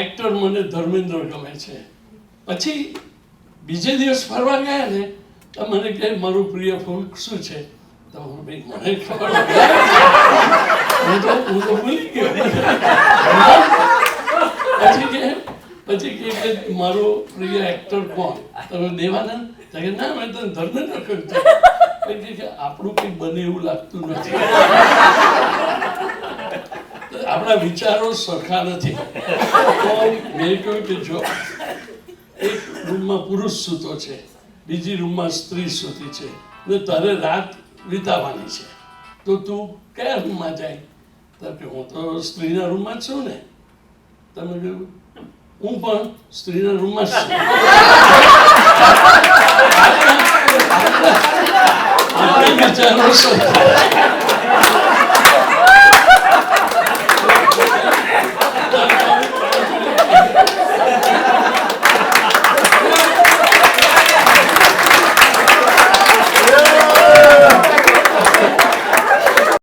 Actor મને ધર્મેન્દ્ર ગમે છે. પછી બીજે દિવસ ફરવા ગયા ને તો મને કહે મારું પ્રિય ફૂલ શું છે? તો ભાઈ મને ખબર હું તો ભૂલી ગયો. પછી કે મારો પ્રિય એક્ટર કોણ? તમે દેવાનંદ? તો કે ના મેં તને ધર્મેન્દ્ર કહ્યું. કે આપણું કંઈક બને એવું લાગતું નથી. આપણા વિચારો સરખા નથી. તો મેં કહ્યું કે જો એક રૂમમાં પુરુષ સૂતો છે, બીજી રૂમમાં સ્ત્રી સૂતી છે ને તારે રાત વિતાવવાની છે, તો તું કયા રૂમમાં જાય? તો કે હું તો સ્ત્રીના રૂમમાં જ છું ને. તમે કહ્યું હું પણ સ્ત્રીના રૂમમાં જ છું. આપણા વિચારો સરખા